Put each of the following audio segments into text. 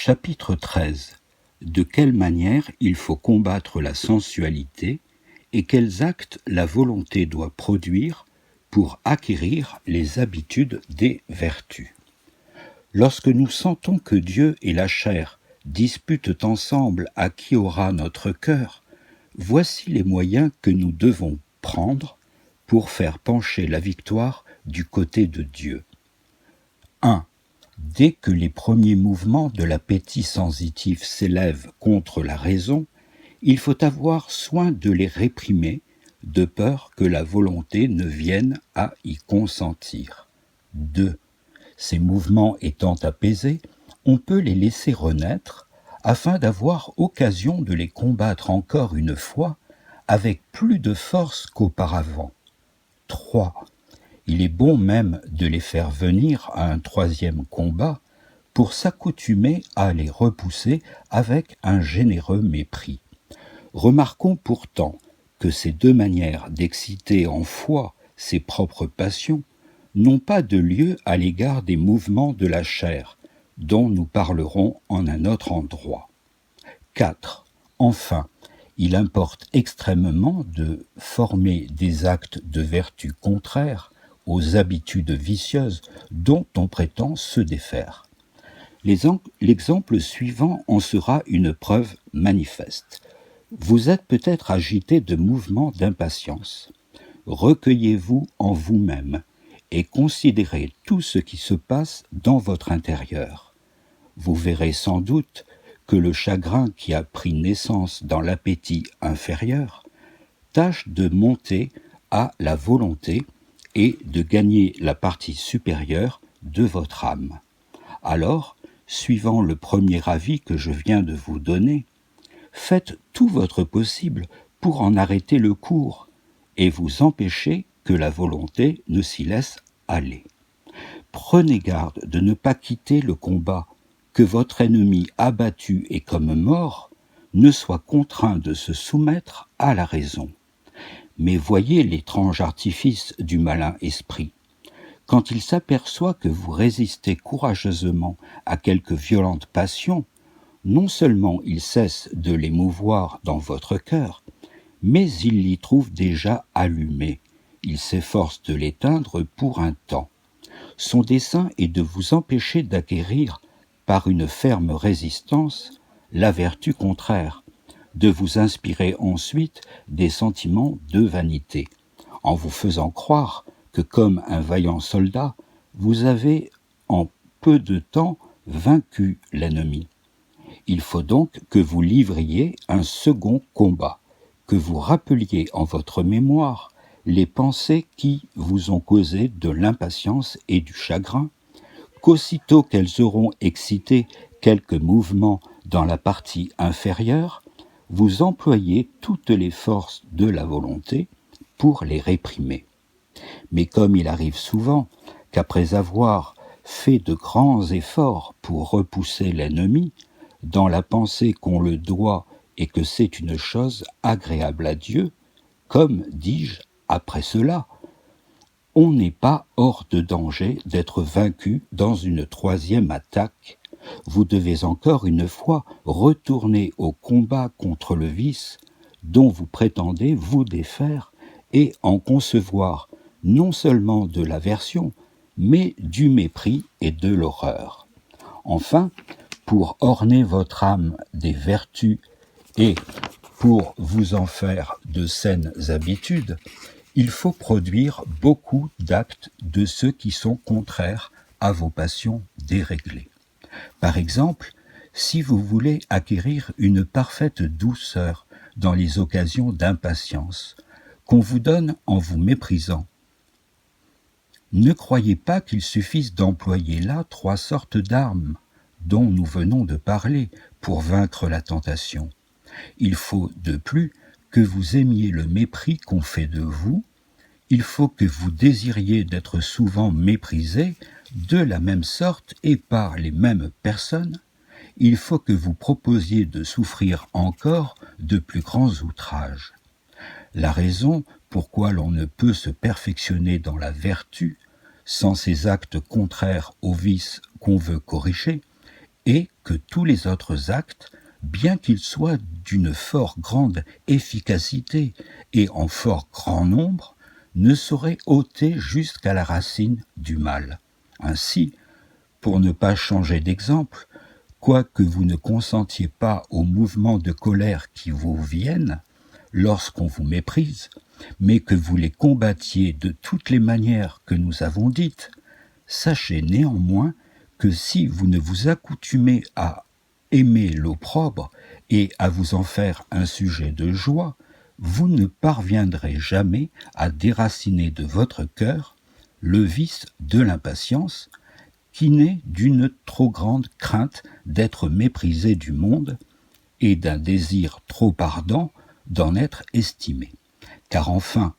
Chapitre 13. De quelle manière il faut combattre la sensualité et quels actes la volonté doit produire pour acquérir les habitudes des vertus. Lorsque nous sentons que Dieu et la chair disputent ensemble à qui aura notre cœur, voici les moyens que nous devons prendre pour faire pencher la victoire du côté de Dieu. 1. Dès que les premiers mouvements de l'appétit sensitif s'élèvent contre la raison, il faut avoir soin de les réprimer, de peur que la volonté ne vienne à y consentir. 2. Ces mouvements étant apaisés, on peut les laisser renaître, afin d'avoir occasion de les combattre encore une fois, avec plus de force qu'auparavant. 3. Il est bon même de les faire venir à un troisième combat pour s'accoutumer à les repousser avec un généreux mépris. Remarquons pourtant que ces deux manières d'exciter en foi ses propres passions n'ont pas de lieu à l'égard des mouvements de la chair, dont nous parlerons en un autre endroit. 4. Enfin, il importe extrêmement de former des actes de vertu contraires aux habitudes vicieuses dont on prétend se défaire. L'exemple suivant en sera une preuve manifeste. Vous êtes peut-être agité de mouvements d'impatience. Recueillez-vous en vous-même et considérez tout ce qui se passe dans votre intérieur. Vous verrez sans doute que le chagrin qui a pris naissance dans l'appétit inférieur tâche de monter à la volonté et de gagner la partie supérieure de votre âme. Alors, suivant le premier avis que je viens de vous donner, faites tout votre possible pour en arrêter le cours et vous empêcher que la volonté ne s'y laisse aller. Prenez garde de ne pas quitter le combat, que votre ennemi abattu et comme mort ne soit contraint de se soumettre à la raison. Mais voyez l'étrange artifice du malin esprit. Quand il s'aperçoit que vous résistez courageusement à quelque violente passion, non seulement il cesse de l'émouvoir dans votre cœur, mais il l'y trouve déjà allumé. Il s'efforce de l'éteindre pour un temps. Son dessein est de vous empêcher d'acquérir, par une ferme résistance, la vertu contraire, de vous inspirer ensuite des sentiments de vanité, en vous faisant croire que, comme un vaillant soldat, vous avez en peu de temps vaincu l'ennemi. Il faut donc que vous livriez un second combat, que vous rappeliez en votre mémoire les pensées qui vous ont causé de l'impatience et du chagrin, qu'aussitôt qu'elles auront excité quelques mouvements dans la partie inférieure, vous employez toutes les forces de la volonté pour les réprimer. Mais comme il arrive souvent qu'après avoir fait de grands efforts pour repousser l'ennemi, dans la pensée qu'on le doit et que c'est une chose agréable à Dieu, comme, dis-je, après cela, on n'est pas hors de danger d'être vaincu dans une troisième attaque. Vous devez encore une fois retourner au combat contre le vice dont vous prétendez vous défaire et en concevoir non seulement de l'aversion, mais du mépris et de l'horreur. Enfin, pour orner votre âme des vertus et pour vous en faire de saines habitudes, il faut produire beaucoup d'actes de ceux qui sont contraires à vos passions déréglées. Par exemple, si vous voulez acquérir une parfaite douceur dans les occasions d'impatience, qu'on vous donne en vous méprisant, ne croyez pas qu'il suffise d'employer là 3 sortes d'armes dont nous venons de parler pour vaincre la tentation. Il faut de plus que vous aimiez le mépris qu'on fait de vous, il faut que vous désiriez d'être souvent méprisé de la même sorte et par les mêmes personnes, il faut que vous proposiez de souffrir encore de plus grands outrages. La raison pourquoi l'on ne peut se perfectionner dans la vertu sans ces actes contraires au vice qu'on veut corriger et que tous les autres actes, bien qu'ils soient d'une fort grande efficacité et en fort grand nombre, ne sauraient ôter jusqu'à la racine du mal. Ainsi, pour ne pas changer d'exemple, quoique vous ne consentiez pas aux mouvements de colère qui vous viennent lorsqu'on vous méprise, mais que vous les combattiez de toutes les manières que nous avons dites, sachez néanmoins que si vous ne vous accoutumez à aimer l'opprobre et à vous en faire un sujet de joie, vous ne parviendrez jamais à déraciner de votre cœur le vice de l'impatience, qui naît d'une trop grande crainte d'être méprisé du monde et d'un désir trop ardent d'en être estimé. Car enfin,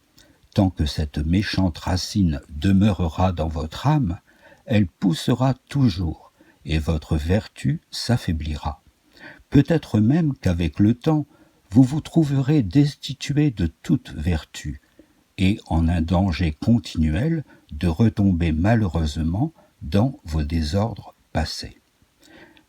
tant que cette méchante racine demeurera dans votre âme, elle poussera toujours, et votre vertu s'affaiblira. Peut-être même qu'avec le temps, vous vous trouverez destitué de toute vertu, et en un danger continuel de retomber malheureusement dans vos désordres passés.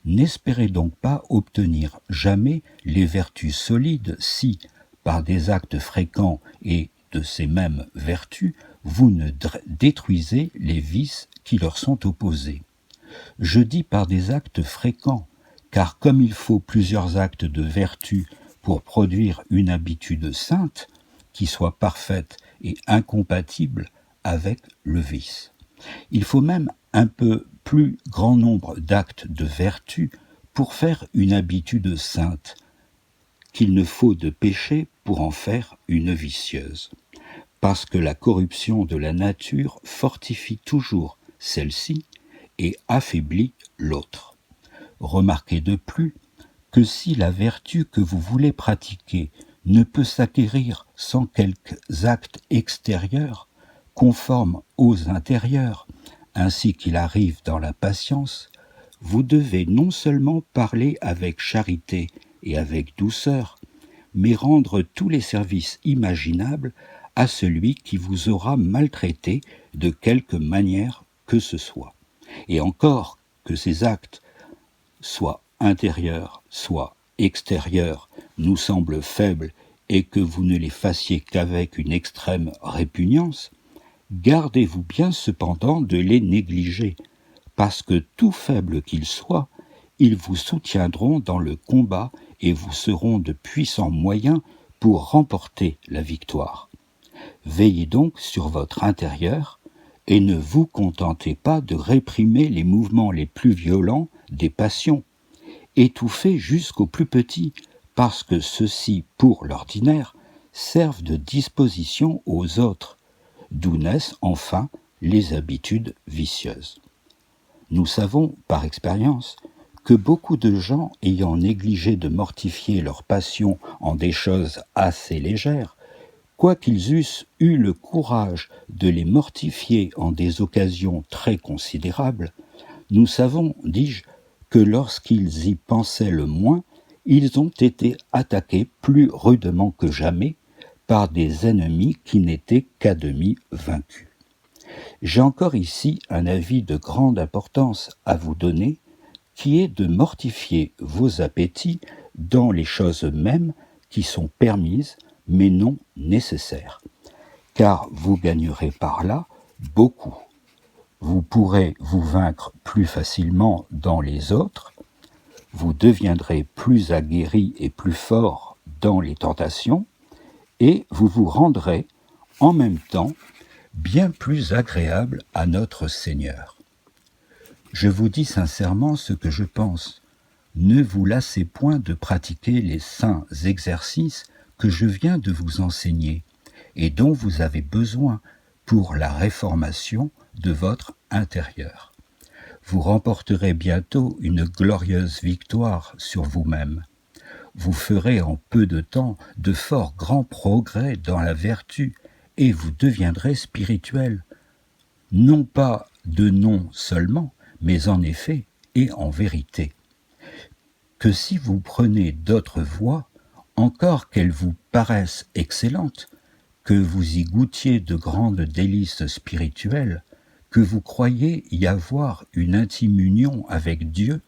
N'espérez donc pas obtenir jamais les vertus solides si, par des actes fréquents et de ces mêmes vertus, vous ne détruisez les vices qui leur sont opposés. Je dis par des actes fréquents, car comme il faut plusieurs actes de vertu pour produire une habitude sainte, qui soit parfaite et incompatible avec le vice. Il faut même un peu plus grand nombre d'actes de vertu pour faire une habitude sainte, qu'il ne faut de péché pour en faire une vicieuse, parce que la corruption de la nature fortifie toujours celle-ci et affaiblit l'autre. Remarquez de plus que si la vertu que vous voulez pratiquer ne peut s'acquérir sans quelques actes extérieurs, conformes aux intérieurs, ainsi qu'il arrive dans la patience, vous devez non seulement parler avec charité et avec douceur, mais rendre tous les services imaginables à celui qui vous aura maltraité de quelque manière que ce soit. Et encore que ces actes, soit intérieurs, soit extérieurs, nous semblent faibles et que vous ne les fassiez qu'avec une extrême répugnance, gardez-vous bien cependant de les négliger, parce que tout faibles qu'ils soient, ils vous soutiendront dans le combat et vous seront de puissants moyens pour remporter la victoire. Veillez donc sur votre intérieur et ne vous contentez pas de réprimer les mouvements les plus violents des passions. Étouffez jusqu'aux plus petits, parce que ceux-ci, pour l'ordinaire, servent de disposition aux autres, d'où naissent enfin les habitudes vicieuses. Nous savons, par expérience, que beaucoup de gens ayant négligé de mortifier leurs passions en des choses assez légères, quoiqu'ils eussent eu le courage de les mortifier en des occasions très considérables, nous savons, dis-je, que lorsqu'ils y pensaient le moins, ils ont été attaqués plus rudement que jamais par des ennemis qui n'étaient qu'à demi vaincus. J'ai encore ici un avis de grande importance à vous donner, qui est de mortifier vos appétits dans les choses mêmes qui sont permises, mais non nécessaires, car vous gagnerez par là beaucoup. Vous pourrez vous vaincre plus facilement dans les autres, vous deviendrez plus aguerri et plus fort dans les tentations, et vous vous rendrez en même temps bien plus agréable à notre Seigneur. Je vous dis sincèrement ce que je pense. Ne vous lassez point de pratiquer les saints exercices que je viens de vous enseigner et dont vous avez besoin pour la réformation de votre intérieur. Vous remporterez bientôt une glorieuse victoire sur vous-même. Vous ferez en peu de temps de fort grands progrès dans la vertu et vous deviendrez spirituel, non pas de nom seulement, mais en effet et en vérité. Que si vous prenez d'autres voies, encore qu'elles vous paraissent excellentes, que vous y goûtiez de grandes délices spirituelles, que vous croyez y avoir une intime union avec Dieu,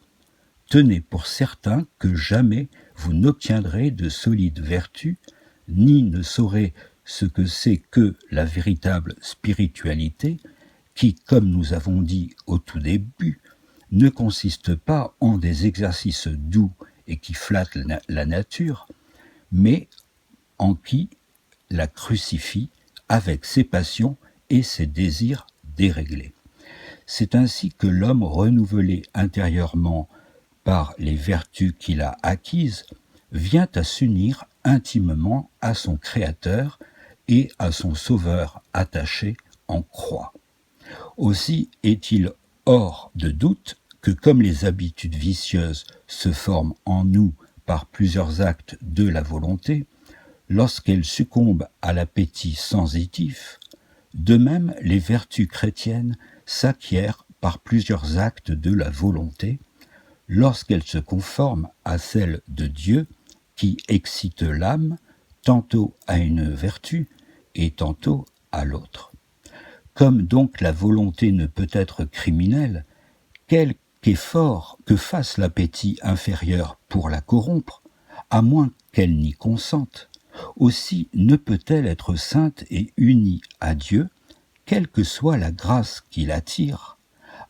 tenez pour certain que jamais vous n'obtiendrez de solides vertus, ni ne saurez ce que c'est que la véritable spiritualité, qui, comme nous avons dit au tout début, ne consiste pas en des exercices doux et qui flattent la nature, mais en qui la crucifie avec ses passions et ses désirs déréglés. C'est ainsi que l'homme renouvelé intérieurement par les vertus qu'il a acquises vient à s'unir intimement à son Créateur et à son Sauveur attaché en croix. Aussi est-il hors de doute que comme les habitudes vicieuses se forment en nous par plusieurs actes de la volonté, lorsqu'elles succombent à l'appétit sensitif, de même les vertus chrétiennes s'acquièrent par plusieurs actes de la volonté, lorsqu'elles se conforment à celle de Dieu qui excite l'âme tantôt à une vertu et tantôt à l'autre. Comme donc la volonté ne peut être criminelle, quelque effort que fasse l'appétit inférieur pour la corrompre, à moins qu'elle n'y consente, aussi ne peut-elle être sainte et unie à Dieu, quelle que soit la grâce qui l'attire,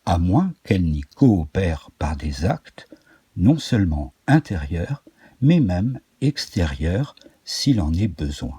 à moins qu'elle n'y coopère par des actes, non seulement intérieurs, mais même extérieurs, s'il en est besoin.